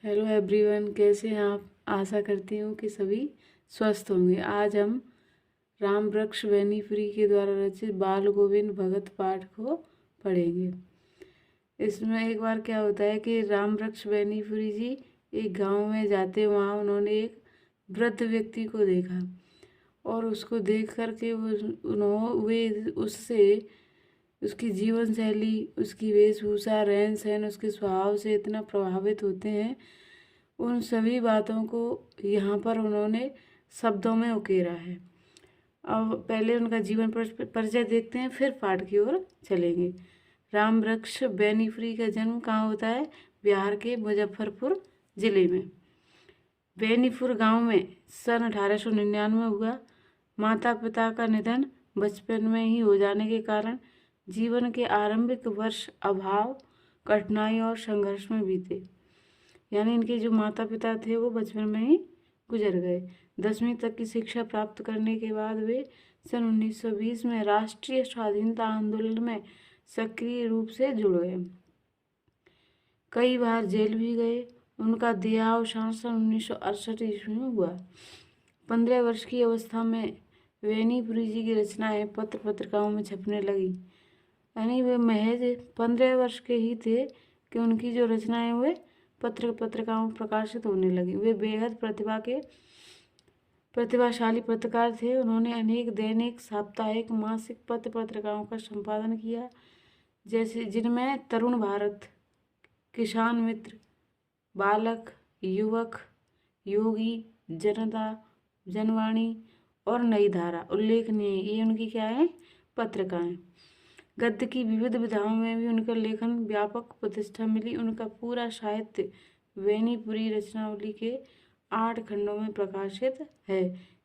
Hello everyone, कैसे हैं आप। आशा करती हूँ कि सभी स्वस्थ होंगे। आज हम राम वृक्ष बेनीपुरी के द्वारा रचित बाल गोविंद भगत पाठ को पढ़ेंगे। इसमें एक बार क्या होता है कि राम वृक्ष बेनीपुरी जी एक गांव में जाते, वहाँ उन्होंने एक वृद्ध व्यक्ति को देखा और उसको देख कर के वे उससे उसकी जीवन शैली, उसकी वेशभूषा, रहन सहन, उसके स्वभाव से इतना प्रभावित होते हैं। उन सभी बातों को यहाँ पर उन्होंने शब्दों में उकेरा है। अब पहले उनका जीवन परिचय देखते हैं, फिर पाठ की ओर चलेंगे। राम वृक्ष बेनीपुरी का जन्म कहाँ होता है? बिहार के मुजफ्फरपुर जिले में बेनीपुर गांव में सन 1899 हुआ। माता पिता का निधन बचपन में ही हो जाने के कारण जीवन के आरंभिक वर्ष अभाव, कठिनाई और संघर्ष में बीते। यानी इनके जो माता पिता थे वो बचपन में ही गुजर गए। 10वीं तक की शिक्षा प्राप्त करने के बाद वे सन 1920 में राष्ट्रीय स्वाधीनता आंदोलन में सक्रिय रूप से जुड़ गए। कई बार जेल भी गए। उनका देहावसान सन 1968 ईस्वी में हुआ। 15 वर्ष की अवस्था में बेनीपुरी जी की रचनाएं पत्र पत्रिकाओं में छपने लगी। यानी वे महज 15 वर्ष के ही थे कि उनकी जो रचनाएं वे पत्र पत्रिकाओं में प्रकाशित होने लगी। वे बेहद प्रतिभाशाली पत्रकार थे। उन्होंने अनेक दैनिक, साप्ताहिक, मासिक पत्र पत्रिकाओं का संपादन किया, जैसे जिनमें तरुण भारत, किसान मित्र, बालक, युवक, योगी, जनता, जनवाणी और नई धारा उल्लेखनीय। ये उनकी क्या है? पत्रिकाएं। गद्य की विविध विधाओं में भी उनका लेखन व्यापक प्रतिष्ठा मिली। उनका पूरा साहित्य बेनीपुरी रचनावली के 8 खंडों में प्रकाशित है।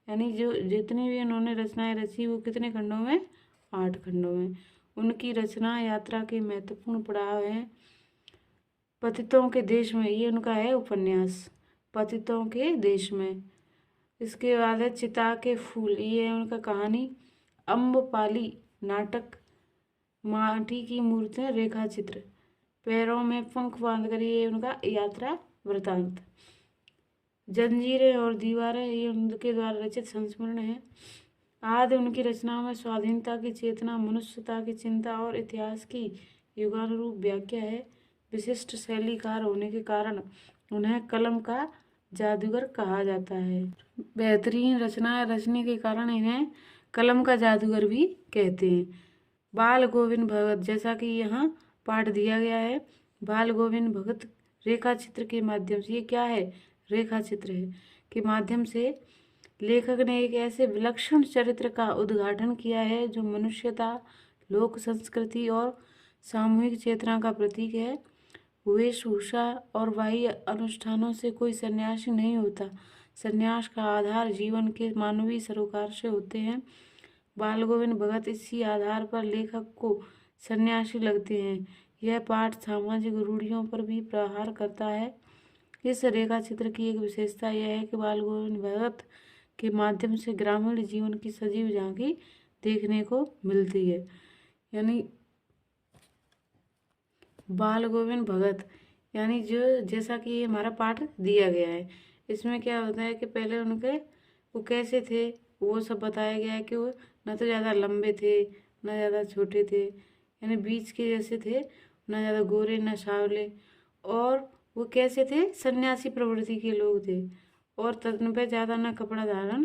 यानी जो जितनी भी उन्होंने रचनाएं रची वो कितने खंडों में? 8 खंडों में। उनकी रचना यात्रा के महत्वपूर्ण पड़ाव हैं। पतितों के देश में, ये उनका है उपन्यास, पतितों के देश में। इसके बाद है चिता के फूल, ये है उनका कहानी। अम्बपाली नाटक, माटी की मूर्तियां, रेखा चित्र, पैरों में पंख बांधकर, ये उनका यात्रा वृतांत। जंजीरें और दीवारें, ये उनके द्वारा रचित संस्मरण है। आदि उनकी रचनाओं में स्वाधीनता की चेतना, मनुष्यता की चिंता और इतिहास की युगानुरूप व्याख्या है। विशिष्ट शैलीकार होने के कारण उन्हें कलम का जादूगर कहा जाता है। बेहतरीन रचनाएं रचने के कारण इन्हें कलम का जादूगर भी कहते हैं। बाल गोविंद भगत, जैसा कि यहाँ पाठ दिया गया है, बाल गोविंद भगत रेखा चित्र के माध्यम से, ये क्या है? रेखा चित्र है, के माध्यम से लेखक ने एक ऐसे विलक्षण चरित्र का उद्घाटन किया है जो मनुष्यता, लोक संस्कृति और सामूहिक चेतना का प्रतीक है। वेशभूषा और बाह्य अनुष्ठानों से कोई सन्यासी नहीं होता। सन्यास का आधार जीवन के मानवीय सरोकार से होते हैं। बाल गोविंद भगत इसी आधार पर लेखक को सन्यासी लगते हैं। यह पाठ सामाजिक रूढ़ियों पर भी प्रहार करता है। इस रेखा चित्र की एक विशेषता यह है कि बाल गोविंद भगत के माध्यम से ग्रामीण जीवन की सजीव झांकी देखने को मिलती है। यानी बाल गोविंद भगत, यानी जो जैसा कि हमारा पाठ दिया गया है, इसमें क्या होता है कि पहले उनके वो कैसे थे वो सब बताया गया है कि वो न तो ज़्यादा लंबे थे न ज़्यादा छोटे थे, यानी बीच के जैसे थे, न ज़्यादा गोरे न सांवले। और वो कैसे थे? सन्यासी प्रवृत्ति के लोग थे और तन पे ज़्यादा न कपड़ा धारण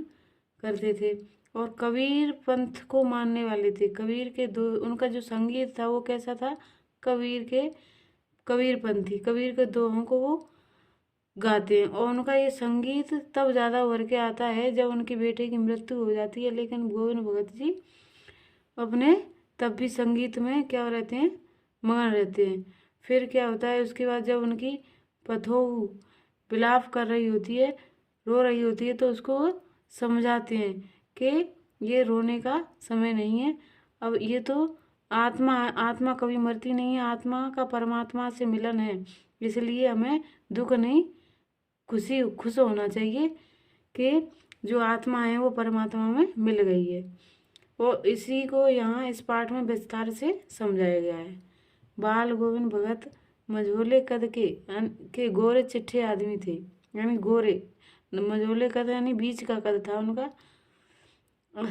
करते थे और कबीर पंथ को मानने वाले थे। कबीर के दो, उनका जो संगीत था वो कैसा था? कबीरपंथी, कबीर के दोहों को वो गाते हैं। और उनका ये संगीत तब ज़्यादा उभर के आता है जब उनके बेटे की मृत्यु हो जाती है, लेकिन गोविंद भगत जी अपने तब भी संगीत में क्या रहते हैं? मगन रहते हैं। फिर क्या होता है उसके बाद, जब उनकी पतोहू विलाप कर रही होती है, रो रही होती है, तो उसको समझाते हैं कि ये रोने का समय नहीं है। अब ये तो आत्मा कभी मरती नहीं है, आत्मा का परमात्मा से मिलन है, इसलिए हमें दुख नहीं खुश होना चाहिए कि जो आत्मा है वो परमात्मा में मिल गई है। और इसी को यहाँ इस पाठ में विस्तार से समझाया गया है। बाल गोविंद भगत मझोले कद के गोरे चिट्ठे आदमी थे, यानी गोरे, मझोले कद यानी बीच का कद था उनका,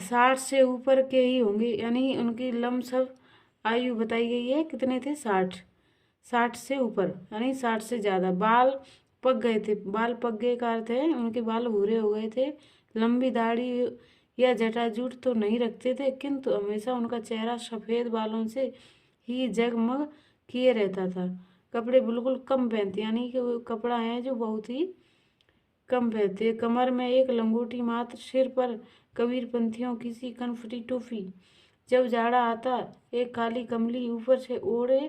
60 से ऊपर के ही होंगे, यानी उनकी लमसम आयु बताई गई है कितने थे, 60 से ऊपर यानी 60 से ज़्यादा। बाल पक गए थे, बाल पक गए का अर्थ है उनके बाल भूरे हो गए थे। लंबी दाढ़ी या जटाजूट तो नहीं रखते थे, किंतु हमेशा उनका चेहरा सफ़ेद बालों से ही जगमग किए रहता था। कपड़े बिल्कुल कम पहनते, यानी कि वो कपड़ा है जो बहुत ही कम पहनते। कमर में एक लंगोटी मात्र, सिर पर कबीरपंथियों की सी कनफटी टोपी। जब जाड़ा आता एक काली कमली ऊपर से ओढ़े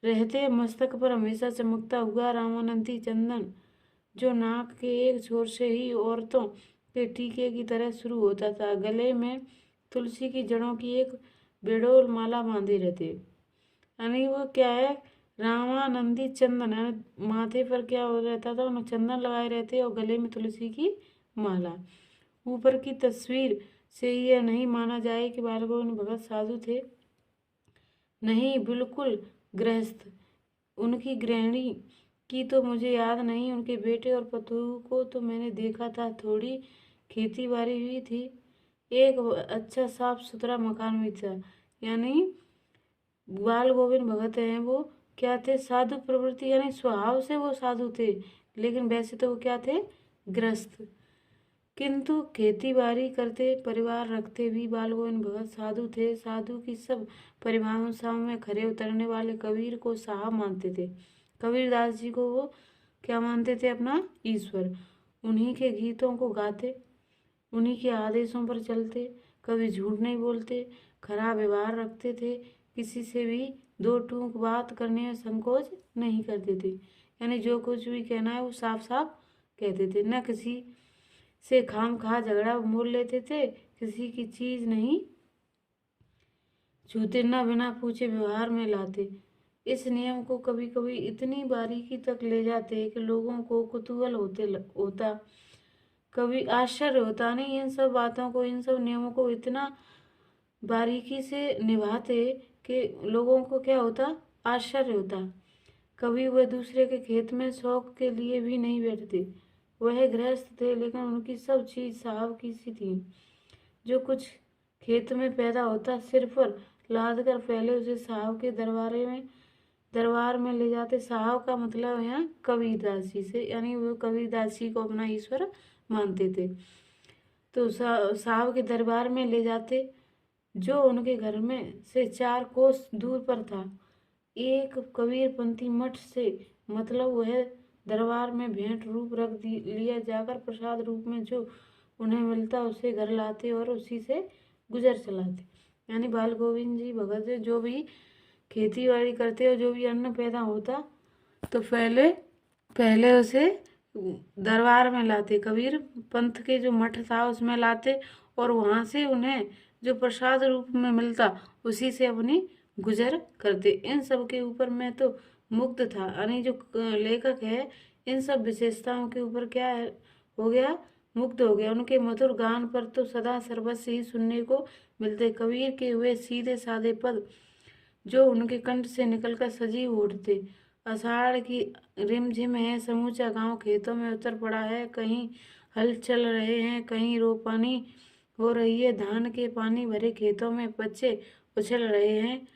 रहते। मस्तक पर हमेशा चमकता हुआ रामानंदी चंदन, जो नाक के एक छोर से ही औरतों के टीके की तरह शुरू होता था। गले में तुलसी की जड़ों की एक बेडोल माला बांधे रहते, यानी वो क्या है, रामानंदी चंदन, यानी माथे पर क्या हो रहता था, उन्हें चंदन लगाए रहते और गले में तुलसी की माला। ऊपर की तस्वीर से यह नहीं माना जाए कि बाल गोविंद भगत साधु थे, नहीं, बिल्कुल गृहस्थ। उनकी गृहिणी की तो मुझे याद नहीं, उनके बेटे और पतोह को तो मैंने देखा था, थोड़ी खेती बाड़ी हुई थी, एक अच्छा साफ सुथरा मकान भी था। यानी बाल गोविंद भगत हैं वो क्या थे, साधु प्रवृत्ति, यानी स्वभाव से वो साधु थे, लेकिन वैसे तो वो क्या थे, गृहस्थ, किंतु खेती बाड़ी करते, परिवार रखते भी बाल गोविंद भगत साधु थे। साधु की सब परिभाषाओं में खरे उतरने वाले कबीर को साहब मानते थे। कबीरदास जी को वो क्या मानते थे, अपना ईश्वर। उन्हीं के गीतों को गाते, उन्हीं के आदेशों पर चलते, कभी झूठ नहीं बोलते, खराब व्यवहार रखते थे, किसी से भी दो टूक बात करने में संकोच नहीं करते थे, यानी जो कुछ भी कहना है वो साफ साफ कहते थे। न किसी से खाम खा झगड़ा मोल लेते थे, किसी की चीज नहीं छूते, न बिना पूछे व्यवहार में लाते। इस नियम को कभी कभी इतनी बारीकी तक ले जाते कि लोगों को कुतूहल होता, कभी आश्चर्य होता, नहीं, इन सब बातों को, इन सब नियमों को इतना बारीकी से निभाते कि लोगों को क्या होता, आश्चर्य होता। कभी वह दूसरे के खेत में शौक के लिए भी नहीं बैठते। वह गृहस्थ थे, लेकिन उनकी सब चीज साहब की सी थी। जो कुछ खेत में पैदा होता, सिर पर लाद कर पहले उसे साहब के दरबार में ले जाते। साहब का मतलब है कबीरदास जी से, यानी वो कबीरदास जी को अपना ईश्वर मानते थे। तो साहब के दरबार में ले जाते, जो उनके घर में से 4 कोस दूर पर था। एक कबीरपंथी मठ से मतलब वह दरबार में भेंट रूप रख लिया जाकर प्रसाद रूप में जो उन्हें मिलता उसे घर लाते और उसी से गुजर चलाते। यानी बाल गोविंद जी भगत जो भी खेती बाड़ी करते और जो भी अन्न पैदा होता तो पहले पहले उसे दरबार में लाते, कबीर पंथ के जो मठ था उसमें लाते, और वहाँ से उन्हें जो प्रसाद रूप में मिलता उसी से अपनी गुजर करते। इन सब के ऊपर मैं तो मुग्ध था, यानी जो लेखक है इन सब विशेषताओं के ऊपर क्या है, हो गया, मुग्ध हो गया। उनके मधुर गान पर तो सदा सर्वस्व ही सुनने को मिलते। कबीर के हुए सीधे साधे पद जो उनके कंठ से निकलकर सजीव उठते। आषाढ़ की रिमझिम है, समूचा गांव खेतों में उतर पड़ा है, कहीं हल चल रहे हैं, कहीं रोपानी हो रही है, धान के पानी भरे खेतों में बच्चे उछल रहे हैं,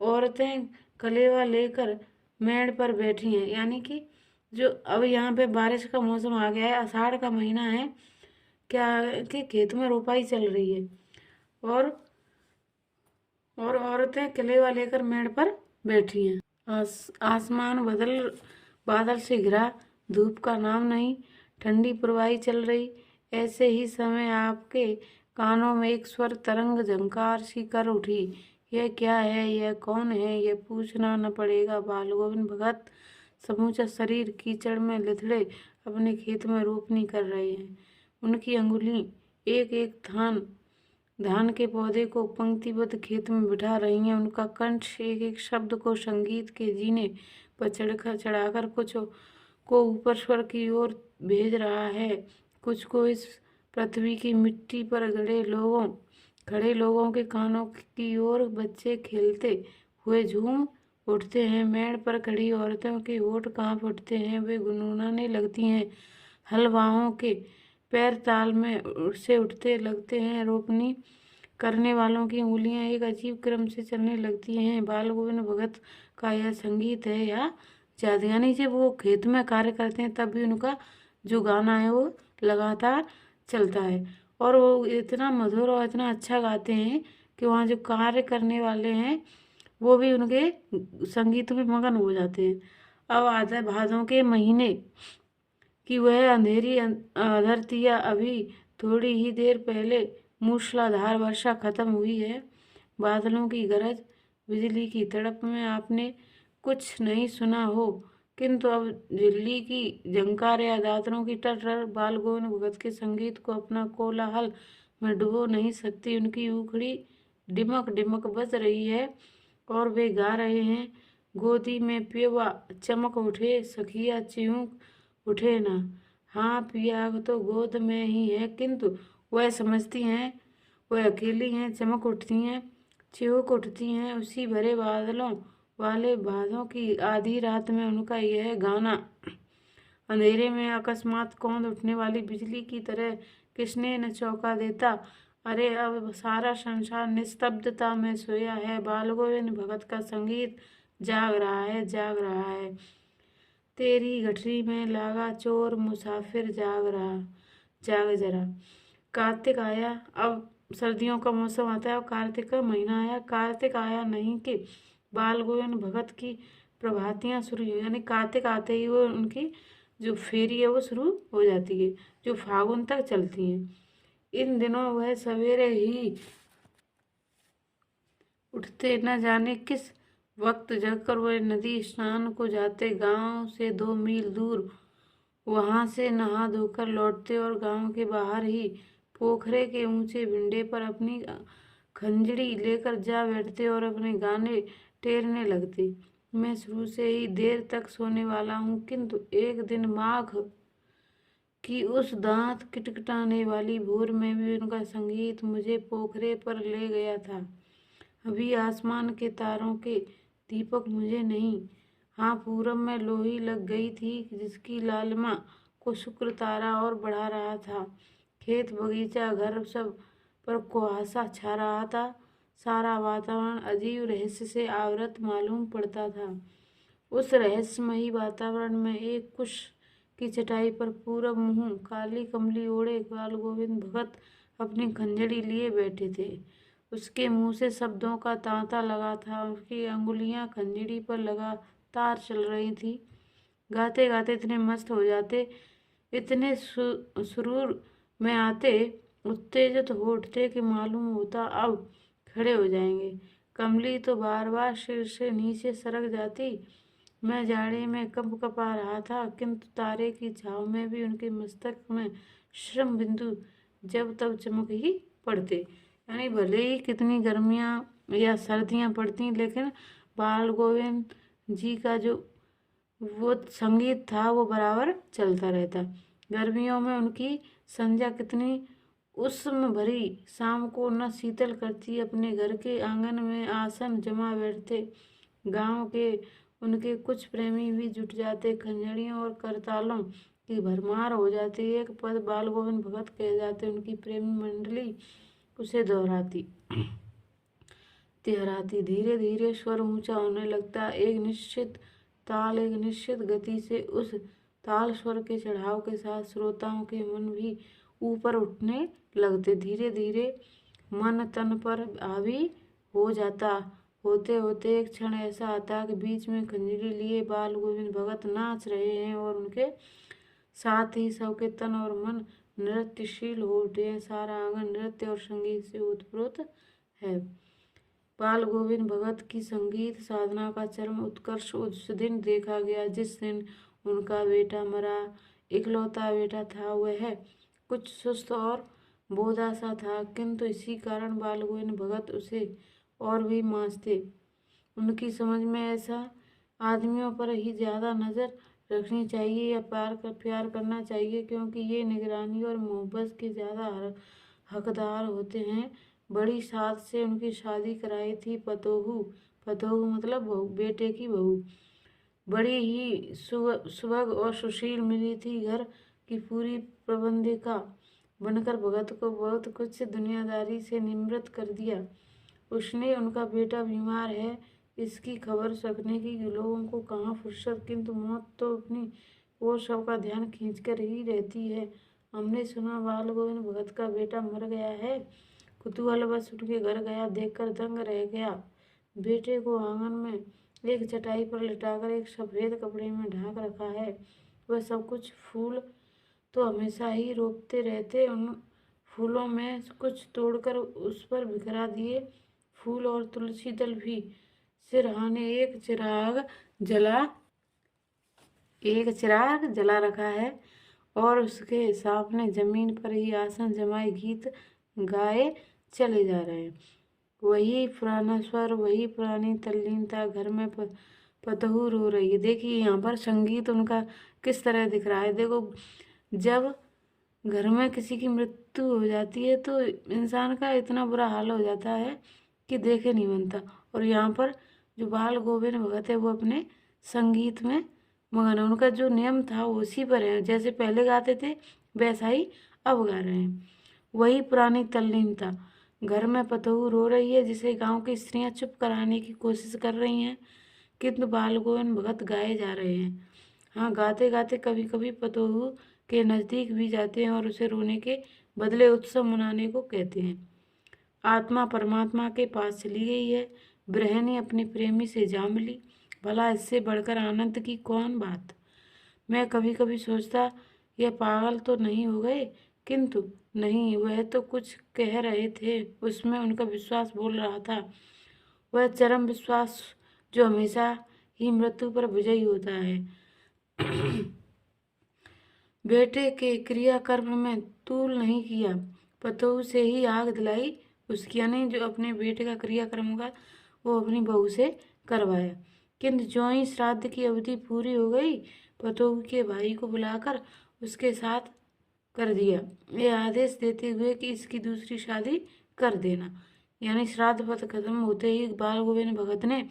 औरतें कलेवा लेकर मेड़ पर बैठी हैं। यानी कि जो अब यहाँ पे बारिश का मौसम आ गया है, आषाढ़ का महीना है, क्या कि खेत में रोपाई चल रही है, और औरतें कलेवा लेकर मेड़ पर बैठी हैं। आसमान बादल से घिरा, धूप का नाम नहीं, ठंडी प्रवाही चल रही। ऐसे ही समय आपके कानों में एक स्वर तरंग झंकार सी कर उठी। यह क्या है, यह कौन है, यह पूछना न पड़ेगा। बाल गोविंद भगत समूचा शरीर कीचड़ में लिथड़े अपने खेत में रोपनी कर रहे हैं। उनकी अंगुली एक एक धान के पौधे को पंक्तिबद्ध खेत में बिठा रही हैं। उनका कंठ एक एक शब्द को संगीत के जीने पर चढ़ाकर कुछ को ऊपर स्वर की ओर भेज रहा है, कुछ को इस पृथ्वी की मिट्टी पर खड़े लोगों के कानों की ओर। बच्चे खेलते हुए झूम उठते हैं। मेड़ पर खड़ी औरतों के होठ कांप उठते हैं, वे गुनगुनाने लगती हैं। हलवाओं के पैर ताल में से उठते लगते हैं। रोपनी करने वालों की उंगलियां एक अजीब क्रम से चलने लगती हैं। बाल गोविंद भगत का यह संगीत है या जादू? यानी जब वो खेत में कार्य करते हैं तब भी उनका जो गाना है वो लगातार चलता है, और वो इतना मधुर और इतना अच्छा गाते हैं कि वहाँ जो कार्य करने वाले हैं वो भी उनके संगीत में मगन हो जाते हैं। अब आता है भादों के महीने कि वह अंधेरी धरतिया अभी थोड़ी ही देर पहले मूसलाधार वर्षा खत्म हुई है। बादलों की गरज, बिजली की तड़प में आपने कुछ नहीं सुना हो, किंतु अब दिल्ली की झंकार या दादरों की टर्र बाल गोविंद भगत के संगीत को अपना कोलाहल में डुबो नहीं सकती। उनकी उखड़ी डिमक डिमक बज रही है और वे गा रहे हैं, गोदी में पियवा चमक उठे, सखिया चिऊक उठे ना। हाँ, पिया तो गोद में ही है, किंतु वह समझती हैं वह अकेली हैं। चमक उठती हैं, चिऊक उठती हैं उसी भरे बादलों वाले भादों की आधी रात में उनका यह गाना। अंधेरे में अकस्मात कौंध उठने वाली बिजली की तरह किसने न चौंका देता। अरे अब सारा संसार निस्तब्धता में सोया है, बाल गोविंद भगत का संगीत जाग रहा है, जाग रहा है। तेरी गठरी में लागा चोर मुसाफिर जाग रहा, जाग जरा। कार्तिक आया। अब सर्दियों का मौसम आता है और कार्तिक का महीना आया। कार्तिक आया नहीं कि बाल गोविंद भगत की प्रभातियाँ शुरू हुई, यानी कार्तिक आते ही वो उनकी जो फेरी है वो शुरू हो जाती है, जो फागुन तक चलती है। इन दिनों वह सवेरे ही उठते, न जाने किस वक्त जगकर वह नदी स्नान को जाते, गांव से 2 मील दूर। वहां से नहा धोकर लौटते और गांव के बाहर ही पोखरे के ऊंचे भिंडे पर अपनी खंजड़ी लेकर जा बैठते और अपने गाने टेरने लगते। मैं शुरू से ही देर तक सोने वाला हूँ, किंतु एक दिन माघ कि उस दांत किटकिटाने वाली भोर में भी उनका संगीत मुझे पोखरे पर ले गया था। अभी आसमान के तारों के दीपक मुझे नहीं, हाँ, पूरब में लोही लग गई थी जिसकी लालिमा को शुक्र तारा और बढ़ा रहा था। खेत बगीचा घर सब पर कुहासा छा रहा था। सारा वातावरण अजीब रहस्य से आवृत मालूम पड़ता था। उस रहस्यमयी वातावरण में एक कुश की चटाई पर पूरब मुँह काली कमली ओढ़े बाल गोविंद भगत अपनी खंजड़ी लिए बैठे थे। उसके मुंह से शब्दों का तांता लगा था, उसकी अंगुलियां खंजड़ी पर लगातार चल रही थी। गाते गाते इतने मस्त हो जाते, इतने सुरूर में आते, उत्तेजित हो उठते कि मालूम होता अब खड़े हो जाएंगे। कमली तो बार बार सिर से नीचे सरक जाती। मैं जाड़े में कंप कपा रहा था, किंतु तारे की छाव में भी उनके मस्तक में श्रम बिंदु जब तब चमक ही पड़ते। यानी भले ही कितनी गर्मियाँ या सर्दियाँ पड़ती, लेकिन बाल गोविंद जी का जो वो संगीत था वो बराबर चलता रहता। गर्मियों में उनकी संध्या कितनी उष्म भरी, शाम को न शीतल करती। अपने घर के आंगन में आसन जमा बैठते। गांव के उनके कुछ प्रेमी भी जुट जाते। खंजड़ियों और करतालों की भरमार हो जाती। एक पद बाल गोविंद भगत कह जाते। उनकी प्रेमी मंडली उसे दोहराती तिहराती। धीरे धीरे स्वर ऊंचा होने लगता। एक निश्चित ताल, एक निश्चित गति से उस ताल स्वर के चढ़ाव के साथ श्रोताओं के मन भी ऊपर उठने लगते। धीरे धीरे मन तन पर हावी हो जाता। होते होते एक क्षण ऐसा आता कि बीच में खंजरी लिए बाल गोविंद भगत नाच रहे हैं और उनके साथ ही सबके तन और मन नृत्यशील हो उठे हैं। सारा आंगन नृत्य और संगीत से उत्प्रोत है। बाल गोविंद भगत की संगीत साधना का चरम उत्कर्ष उस दिन देखा गया जिस दिन उनका बेटा मरा। इकलौता बेटा था। वह कुछ सुस्त और बोधा सा था, किंतु इसी कारण बाल गोविंद भगत उसे और भी मांझते। उनकी समझ में ऐसा आदमियों पर ही ज़्यादा नज़र रखनी चाहिए या प्यार करना चाहिए, क्योंकि ये निगरानी और मोहब्बत के ज़्यादा हकदार होते हैं। बड़ी साथ से उनकी शादी कराई थी। पतोहू मतलब बहू, बेटे की बहू बड़ी ही सुभग और सुशील मिली थी। घर की पूरी प्रबंधिका बनकर भगत को बहुत कुछ दुनियादारी से निवृत्त कर दिया। उसने उनका बेटा बीमार है इसकी खबर रखने की लोगों को कहाँ फुर्सत, किंतु मौत तो अपनी ओर सबका ध्यान खींचकर ही रहती है। हमने सुना बाल गोविंद भगत का बेटा मर गया है। कुतूहलवश उनके घर गया, देखकर दंग रह गया। बेटे को आंगन में एक चटाई पर लिटाकर एक सफेद कपड़े में ढांक रखा है। वह सब कुछ फूल तो हमेशा ही रोपते रहते, उन फूलों में कुछ तोड़कर उस पर बिखरा दिए फूल और तुलसी दल भी। सिरहाने एक चिराग जला रखा है और उसके सामने जमीन पर ही आसन जमाए गीत गाए चले जा रहे हैं। वही पुराना स्वर, वही पुरानी तल्लीनता। घर में पतहू रो रही है। देखिए यहाँ पर संगीत उनका किस तरह दिख रहा है। देखो, जब घर में किसी की मृत्यु हो जाती है तो इंसान का इतना बुरा हाल हो जाता है कि देखे नहीं बनता। और यहाँ पर जो बाल गोविंद भगत है वो अपने संगीत में मगन है। उनका जो नियम था वो उसी पर है, जैसे पहले गाते थे वैसा ही अब गा रहे हैं। वही पुरानी तल्लीनता। घर में पतहू रो रही है जिसे गांव की स्त्रियां चुप कराने की कोशिश कर रही हैं, किंतु बाल गोविंद भगत गाए जा रहे हैं। हाँ, गाते गाते कभी कभी पतोहू के नज़दीक भी जाते हैं और उसे रोने के बदले उत्सव मनाने को कहते हैं। आत्मा परमात्मा के पास चली गई है, ब्रह्मणी अपने प्रेमी से जा मिली। भला इससे बढ़कर आनंद की कौन बात। मैं कभी कभी सोचता यह पागल तो नहीं हो गए, किंतु नहीं, वह तो कुछ कह रहे थे, उसमें उनका विश्वास बोल रहा था। वह चरम विश्वास जो हमेशा ही मृत्यु पर विजयी होता है। बेटे के क्रियाकर्म में तूल नहीं किया, पतोहू से ही आग दिलाई उसकी, यानी जो अपने बेटे का क्रियाकर्म होगा वो अपनी बहू से करवाया। किंतु ज्यों ही श्राद्ध की अवधि पूरी हो गई, पतोहू के भाई को बुलाकर उसके साथ कर दिया, ये आदेश देते हुए कि इसकी दूसरी शादी कर देना। यानी श्राद्ध पथ खत्म होते ही बाल गोविंद भगत ने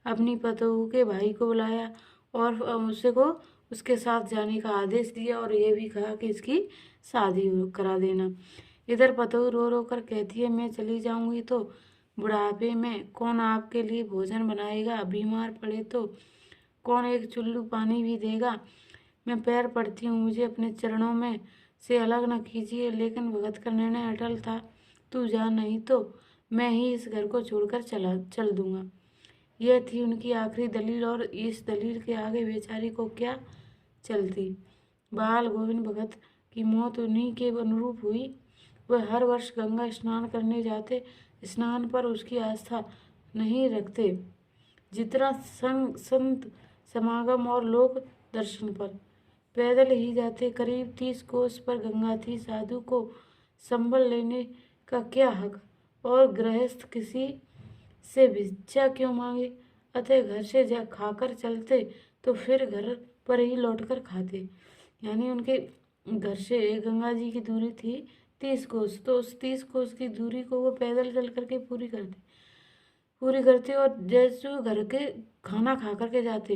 अपनी पतोहू के भाई को बुलाया और उसके साथ जाने का आदेश दिया और ये भी कहा कि इसकी शादी करा देना। इधर पतोहू रो रो कर कहती है, मैं चली जाऊंगी तो बुढ़ापे में कौन आपके लिए भोजन बनाएगा, बीमार पड़े तो कौन एक चुल्लू पानी भी देगा। मैं पैर पड़ती हूँ, मुझे अपने चरणों में से अलग न कीजिए। लेकिन भगत का निर्णय अटल था, तू जा, नहीं तो मैं ही इस घर को छोड़कर चल दूंगा। यह थी उनकी आखिरी दलील और इस दलील के आगे बेचारी को क्या चलती। बाल गोविंद भगत की मौत उन्हीं के अनुरूप हुई। वह हर वर्ष गंगा स्नान करने जाते, स्नान पर उसकी आस्था नहीं रखते जितना संत समागम और लोक दर्शन पर। पैदल ही जाते, करीब 30 कोस पर गंगा थी। साधु को संबल लेने का क्या हक, और गृहस्थ किसी से भिक्षा क्यों मांगे। अतः घर से खाकर चलते तो फिर घर पर ही लौटकर खाते। यानी उनके घर से गंगा जी की दूरी थी 30 कोस, तो उस 30 कोस की दूरी को वो पैदल चल करके पूरी करते और जैसे वो घर के खाना खा करके जाते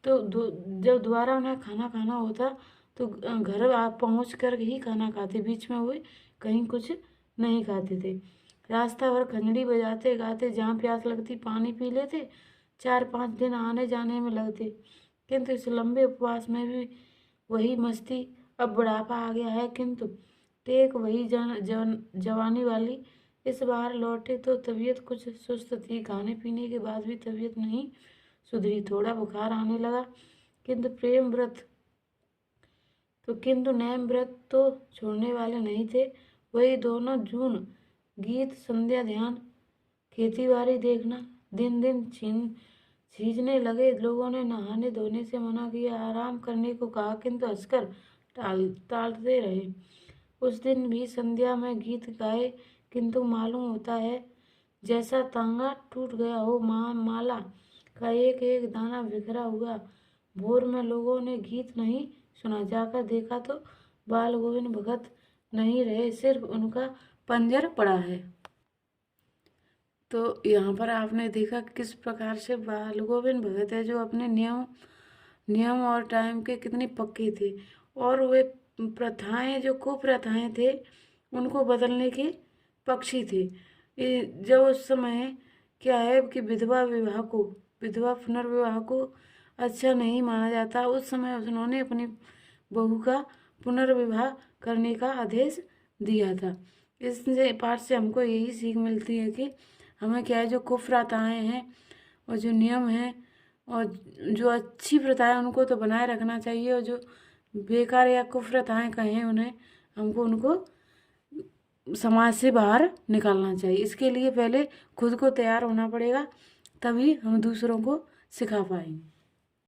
तो जब दोबारा उन्हें खाना खाना होता तो घर आप पहुँच कर ही खाना खाते, बीच में वो कहीं कुछ नहीं खाते थे। रास्ता भर खंजड़ी बजाते गाते, जहाँ प्यास लगती पानी पी लेते। 4-5 दिन आने जाने में लगते, किंतु इस लंबे उपवास में भी वही मस्ती। अब बुढ़ापा आ गया है, किंतु टेक वही जवानी वाली। इस बार लौटे तो तबीयत कुछ सुस्त थी, खाने पीने के बाद भी तबीयत नहीं सुधरी। थोड़ा बुखार आने लगा, किंतु नेम व्रत तो छोड़ने वाले नहीं थे। वही दोनों जून, गीत, संध्या, ध्यान, खेतीबाड़ी देखना दिन दिन छींचने लगे। लोगों ने नहाने धोने से मना किया, आराम करने को कहा, किंतु हंसकर टालते रहे। उस दिन भी संध्या में गीत गाए, किंतु मालूम होता है जैसा तांगा टूट गया हो। माला का एक एक दाना बिखरा हुआ। भोर में लोगों ने गीत नहीं सुना, जाकर देखा तो बाल गोविंद भगत नहीं रहे, सिर्फ उनका पंजर पड़ा है। तो यहाँ पर आपने देखा किस प्रकार से बाल गोविंद भगत है जो अपने नियम और टाइम के कितने पक्के थे, और वे प्रथाएं जो कुप्रथाएं थे उनको बदलने के पक्षी थे। जब उस समय क्या है कि विधवा पुनर्विवाह को अच्छा नहीं माना जाता, उस समय उन्होंने अपनी बहू का पुनर्विवाह करने का आदेश दिया था। इस पाठ से हमको यही सीख मिलती है कि हमें क्या है जो कुप्रथाएं हैं और जो नियम हैं और जो अच्छी प्रथाएं उनको तो बनाए रखना चाहिए, और जो बेकार या कुप्रथाएं कहें उन्हें हमको उनको समाज से बाहर निकालना चाहिए। इसके लिए पहले खुद को तैयार होना पड़ेगा, तभी हम दूसरों को सिखा पाएंगे।